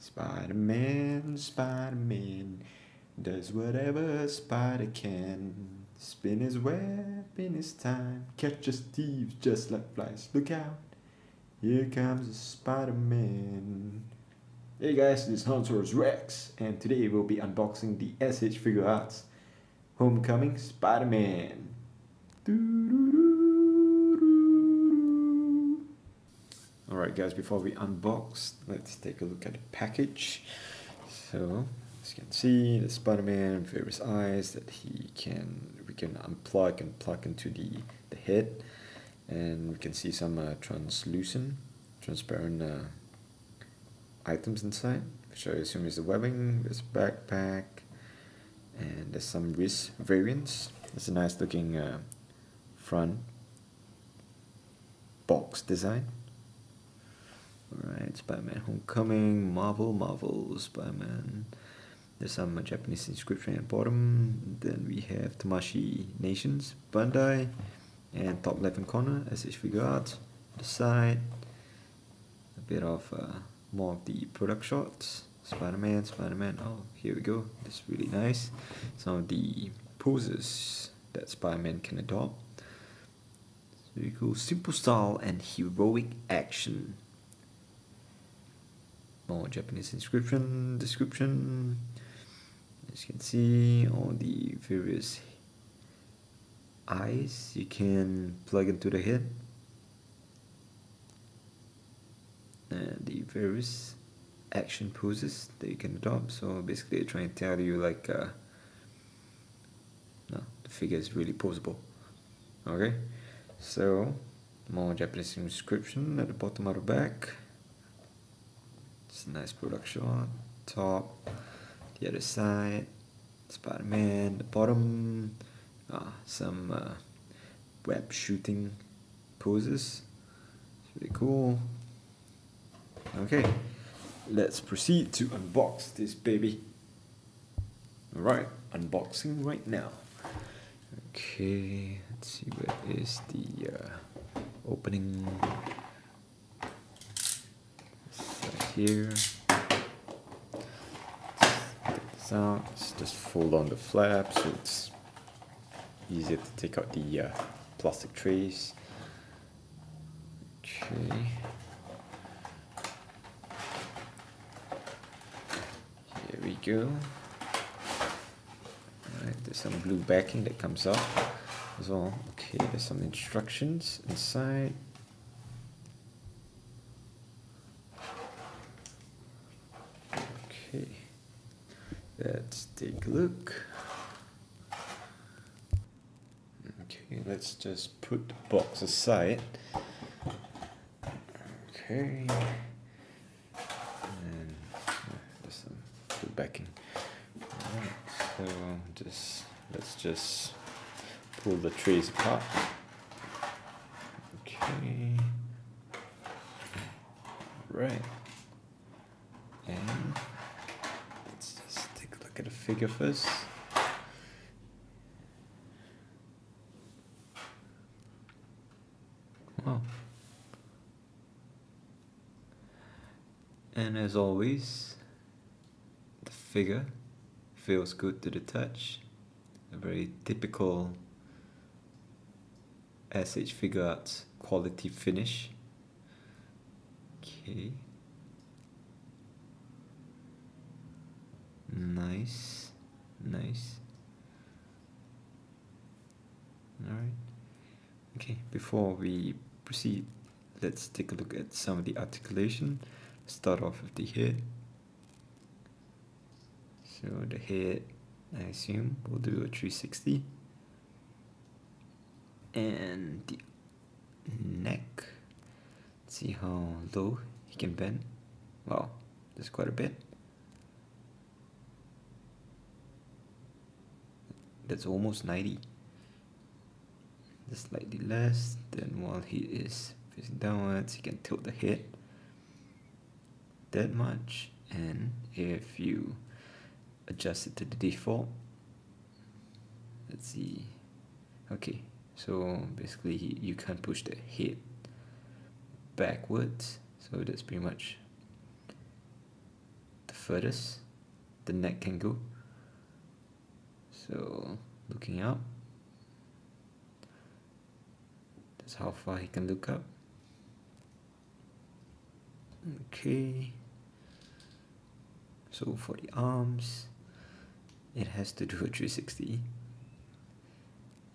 Spider-Man, Spider-Man, does whatever a spider can. Spin his web in his time, catches thieves just like flies. Look out, here comes the Spider-Man. Hey guys, this is Hunter's Rex, and today we'll be unboxing the SH Figuarts Homecoming Spider-Man. Alright guys, before we unbox, let's take a look at the package. So, as you can see, the Spider-Man, various eyes that we can unplug and plug into the head. And we can see some transparent items inside, which I assume is the webbing. There's a backpack, and there's some wrist variants. It's a nice looking front box design. Alright, Spider-Man Homecoming, Marvel, Spider-Man. There's some Japanese inscription at the bottom. Then we have Tamashii Nations, Bandai, and top left hand corner, SH Figuarts. The side, a bit of more of the product shots. Spider-Man, oh, here we go. That's really nice. Some of the poses that Spider-Man can adopt. Very cool. Simple style and heroic action. More Japanese description. As you can see, all the various eyes you can plug into the head, and the various action poses that you can adopt. So basically they're trying to tell you like no, the figure is really poseable. Okay, so more Japanese inscription at the bottom of the back. It's a nice product shot. Top, the other side, Spider-Man, the bottom, some web shooting poses. It's really cool. Okay, let's proceed to unbox this baby. Alright, unboxing right now. Okay, let's see where is the opening. Right here. Take this out. Let's just fold on the flap so it's easier to take out the plastic trays. Okay. Here we go. Alright, there's some blue backing that comes up as well. Okay, there's some instructions inside. Okay, let's take a look. Okay, let's just put the box aside. Okay, and there's some blue backing. Alright, so let's just pull the trays apart. Okay, right, and let's just take a look at the figure first. Wow. And as always, the figure feels good to the touch. A very typical SH Figuarts quality finish. Okay. Nice. Alright. Okay, before we proceed, let's take a look at some of the articulation. Start off with the head. So the head, I assume, will do a 360. And the neck, let's see how low he can bend. Wow, there's quite a bit. That's almost 90. Just slightly less. Then while he is facing downwards, he can tilt the head that much, and if you adjust it to the default, let's see, okay, so basically you can't push the head backwards, so that's pretty much furthest the neck can go. So looking up, that's how far he can look up. Okay, so for the arms, it has to do a 360.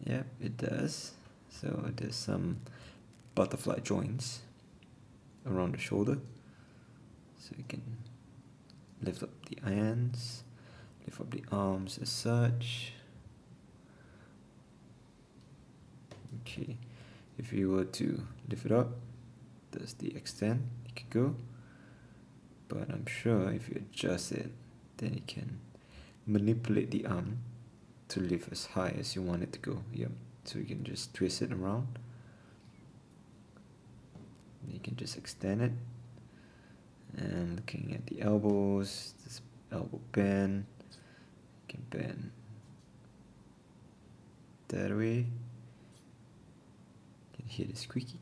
Yep, it does. So there's some butterfly joints around the shoulder, so you can lift up the hands, lift up the arms as such. Okay, if you were to lift it up, that's the extent it can go, but I'm sure if you adjust it, then you can manipulate the arm to lift as high as you want it to go. Yep, so you can just twist it around. You can just extend it. And looking at the elbows, this elbow bend, you can bend that way. You can hear the squeaky.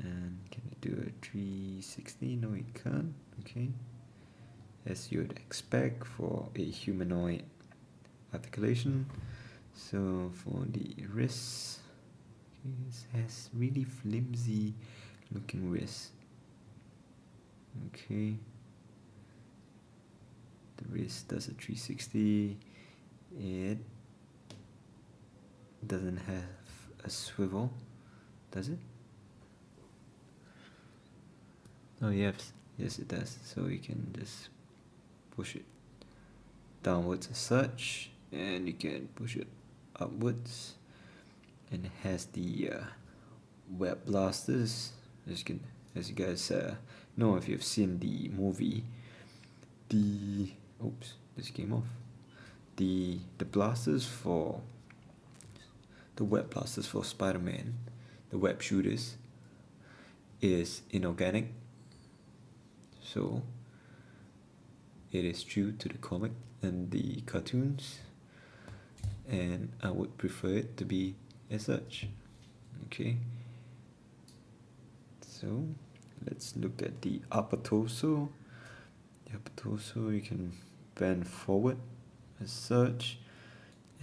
And can you do a 360? No, you can't. Okay, as you'd expect for a humanoid articulation. So for the wrists, okay, it has really flimsy looking wrists. Okay, the wrist does a 360. It doesn't have a swivel, does it? Oh yes, yes it does. So you can just push it downwards as such, and you can push it upwards, and it has the web blasters, as you guys know if you've seen the movie. The oops, this came off. The blasters for the web blasters for Spider-Man, the web shooters, is inorganic. So it is true to the comic and the cartoons, and I would prefer it to be as such. Okay, so let's look at the upper torso. The upper torso, you can bend forward as such,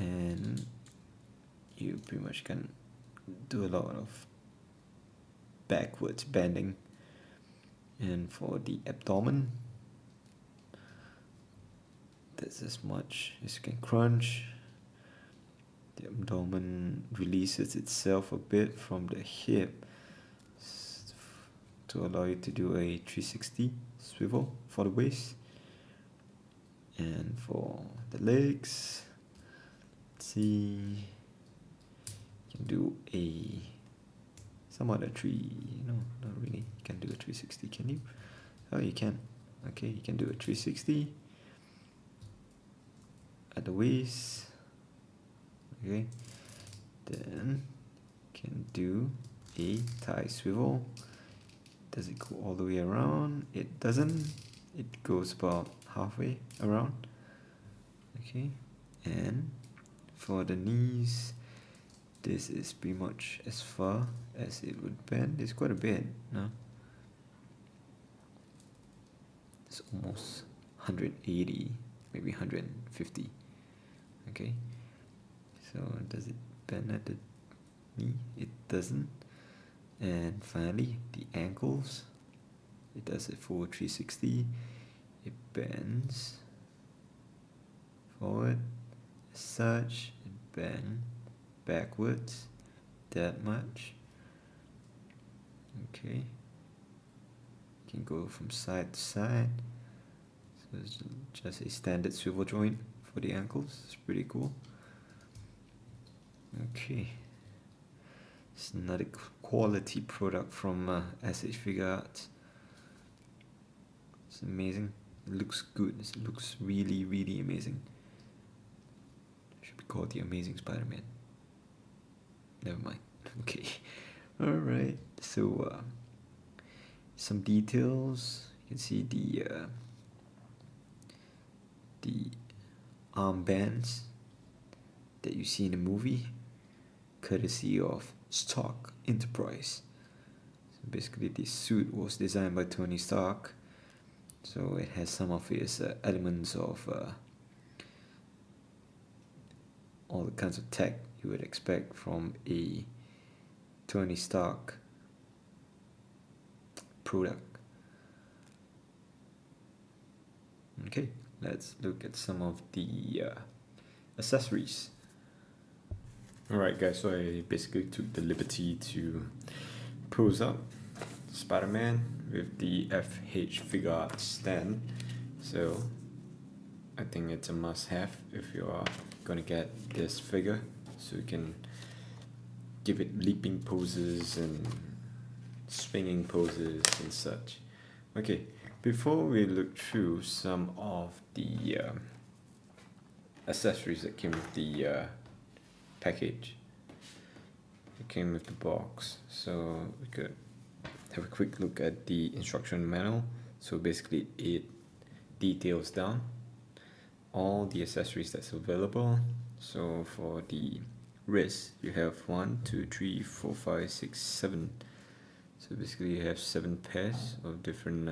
and you pretty much can do a lot of backwards bending. And for the abdomen, that's as much as you can crunch. The abdomen releases itself a bit from the hip to allow you to do a 360 swivel for the waist. And for the legs, let's see, you can do a somewhat a no, not really. You can do a 360, can you? Oh, you can. Okay, you can do a 360 at the waist. Okay, then can do a thigh swivel. Does it go all the way around? It doesn't. It goes about halfway around. Okay, and for the knees, this is pretty much as far as it would bend. It's quite a bit, no? It's almost 180, maybe 150. Okay, so does it bend at the knee? It doesn't. And finally, the ankles, it does a full 360. It bends forward as such, it bends backwards that much. Okay, can go from side to side. So it's just a standard swivel joint for the ankles. It's pretty cool. Okay, it's another quality product from SH Figuarts. It's amazing. It looks good. It looks really, really amazing. It should be called the Amazing Spider-Man. Never mind. Okay. Alright. So some details. You can see the armbands that you see in the movie, courtesy of Stark Enterprise. So basically, this suit was designed by Tony Stark, So it has some of its elements of all the kinds of tech you would expect from a Tony Stark product. Okay, let's look at some of the accessories. Alright guys, so I basically took the liberty to pose up Spider-Man with the FH Figuarts stand. So I think it's a must-have if you are gonna get this figure, so you can give it leaping poses and swinging poses and such. Okay, before we look through some of the accessories that came with the package, it came with the box, so we could have a quick look at the instruction manual. So basically it details down all the accessories that's available. So for the wrist, you have 1, 2, 3, 4, 5, 6, 7. So basically you have 7 pairs of different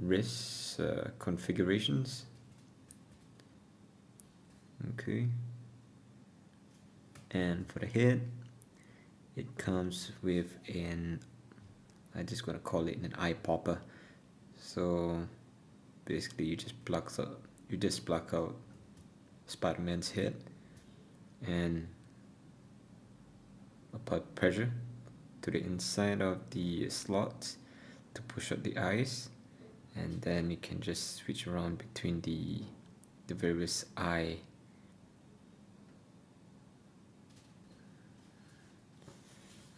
wrist configurations. Okay. And for the head, it comes with an, I'm just gonna call it an eye popper. So basically you just plug out Spider-Man's head and apply pressure to the inside of the slots to push out the eyes, and then you can just switch around between the various eye.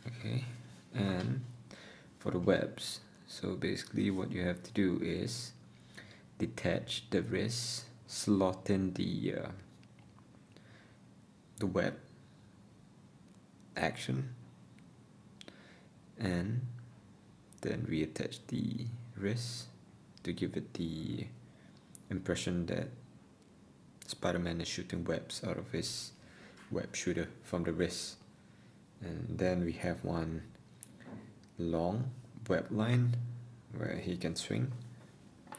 Okay, and for the webs, so basically what you have to do is detach the wrist, slot in the web action, and then reattach the wrist to give it the impression that Spider-Man is shooting webs out of his web shooter from the wrist. And then we have one long web line where he can swing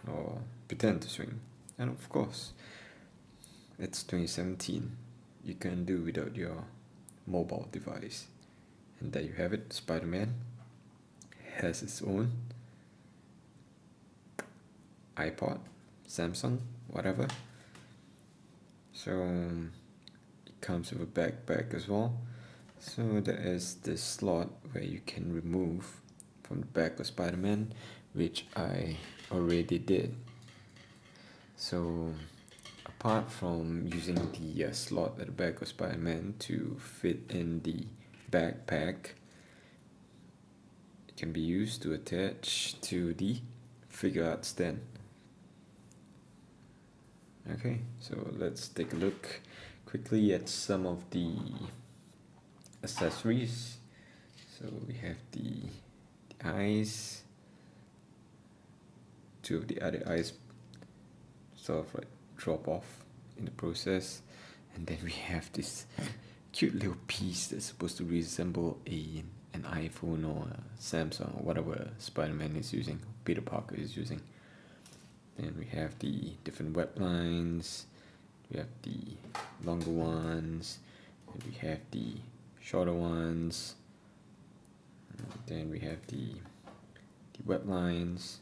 or pretend to swing. And of course, it's 2017, you can do without your mobile device. And there you have it, Spider-Man has its own iPod, Samsung, whatever. So it comes with a backpack as well. So there is this slot where you can remove from the back of Spider-Man, which I already did. So apart from using the slot at the back of Spider-Man to fit in the backpack, it can be used to attach to the Figuarts stand. Okay, so let's take a look quickly at some of the accessories. So we have the eyes, 2 of the other eyes sort of like drop off in the process, and then we have this cute little piece that's supposed to resemble an iPhone or a Samsung or whatever Spider-Man is using, Peter Parker is using. Then we have the different web lines, we have the longer ones, and we have the shorter ones, and then we have the web lines.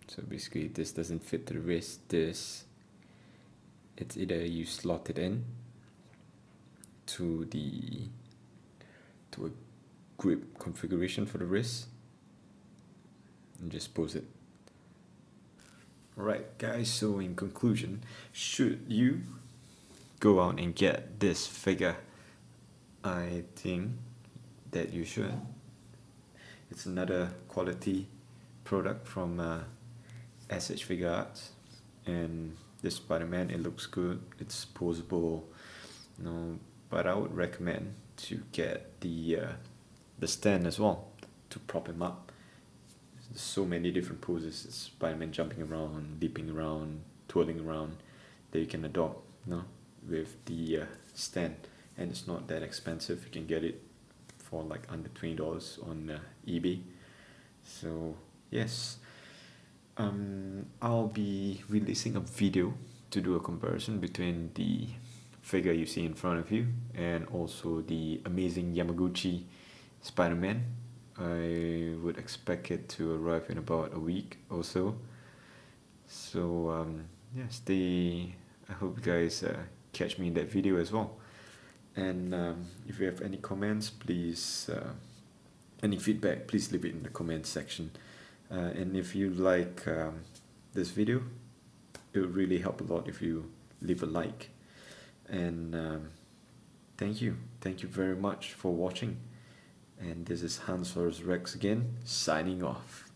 So basically this doesn't fit to the wrist, it's either you slot it in to a grip configuration for the wrist and just pose it. Alright guys, so in conclusion, should you go out and get this figure? I think that you should. It's another quality product from SH Figuarts, and this Spider-Man, it looks good, it's posable, but I would recommend to get the stand as well to prop him up. There's so many different poses, it's Spider-Man jumping around, leaping around, twirling around, that you can adopt with the stand, and it's not that expensive. You can get it for like under $20 on eBay. So yes, I'll be releasing a video to do a comparison between the figure you see in front of you and also the amazing Yamaguchi Spider-Man. I would expect it to arrive in about a week or so. So yeah, stay. I hope you guys catch me in that video as well. And if you have any comments, please, any feedback, please leave it in the comments section. And if you like this video, it would really help a lot if you leave a like. And thank you very much for watching. And this is Hans Rex again, signing off.